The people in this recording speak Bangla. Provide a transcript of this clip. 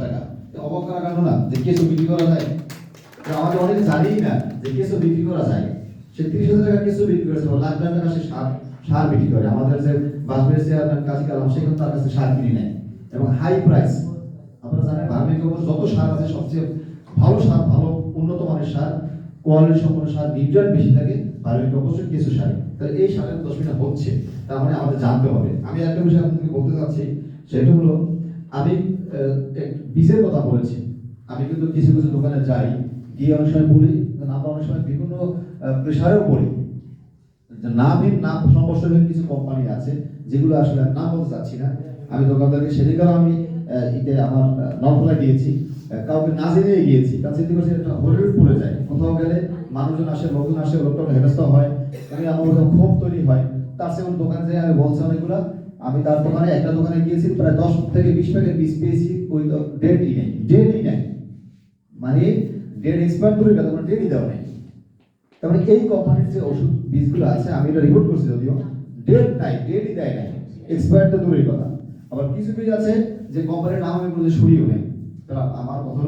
টাকা। অবাক করার কারণ না যে কেঁচো বিক্রি করা যায়, আমাদের অনেকে জানেই না যে কেঁচো বিক্রি করা যায়। সে 30,000 টাকা কেঁচো বিক্রি করেছে, লাখ লাখ টাকা সে সার বিক্রি করে। আমাদের যে বাসবের চেয়ারম্যান কাজী কালাম, সে কিন্তু তার কাছে সার কিনে নেয় এবং হাই প্রাইস। আপনারা জানেন ভার্মি কম্পোস্ট যত সার আছে সবচেয়ে ভালো সার, ভালো উন্নত মানের সার, কোয়ালিটি সম্পন্ন সার, নিউট্রিয়েন্ট বেশি থাকে ভার্মি কম্পোস্টের কেঁচো সারে। তাহলে এই সারের দশমিটা হচ্ছে, তার মানে আমাদের জানতে হবে। আমি একটা বিষয় আপনাদেরকে বলতে চাচ্ছি, সেটা হলো আমি বীজের কথা বলেছি। আমি কিন্তু কিছু কিছু দোকানে যাই, গিয়ে অনেক সময় বলি, আমরা অনেক সময় বিভিন্ন প্রেশারেও পড়ি। নাম সমস্যাহীন কিছু কোম্পানি আছে যেগুলো আসলে নাম বলতে চাচ্ছি না। আমি দোকানদারকে সেদিকেও আমি আমার নরফলায় দিয়েছি, কাউকে না জেনে গিয়েছি, কারণ চিন্তা করছি একটা হরিড পড়ে যায়। কোথাও গেলে মানুষজন আসে, লোকজন আসে, লোকটা হেনস্থা হয়, আমার ক্ষোভ তৈরি হয়। তার সে দোকানে যাই আমি বলছি অনেকগুলা। আমি তার দোকানে একটা দোকানে গিয়েছি, প্রায় 10 থেকে 20 প্যাকেট বীজ পেয়েছি, ওই ডেটই নেই, মানে ডেট এক্সপায়ার করে গেল, ডেটই দেওয়া নেই। তার মানে এই কোম্পানির যে ওষুধ বীজগুলো আছে, আমি এটা রিপোর্ট করছি, যদিও ডেটই দেয় নাই, এক্সপায়ার তো দূরের কথা। আবার কিছু বীজ আছে যে কোম্পানির নাম আমি বলতে সরিয়েও নেই। আমার কথা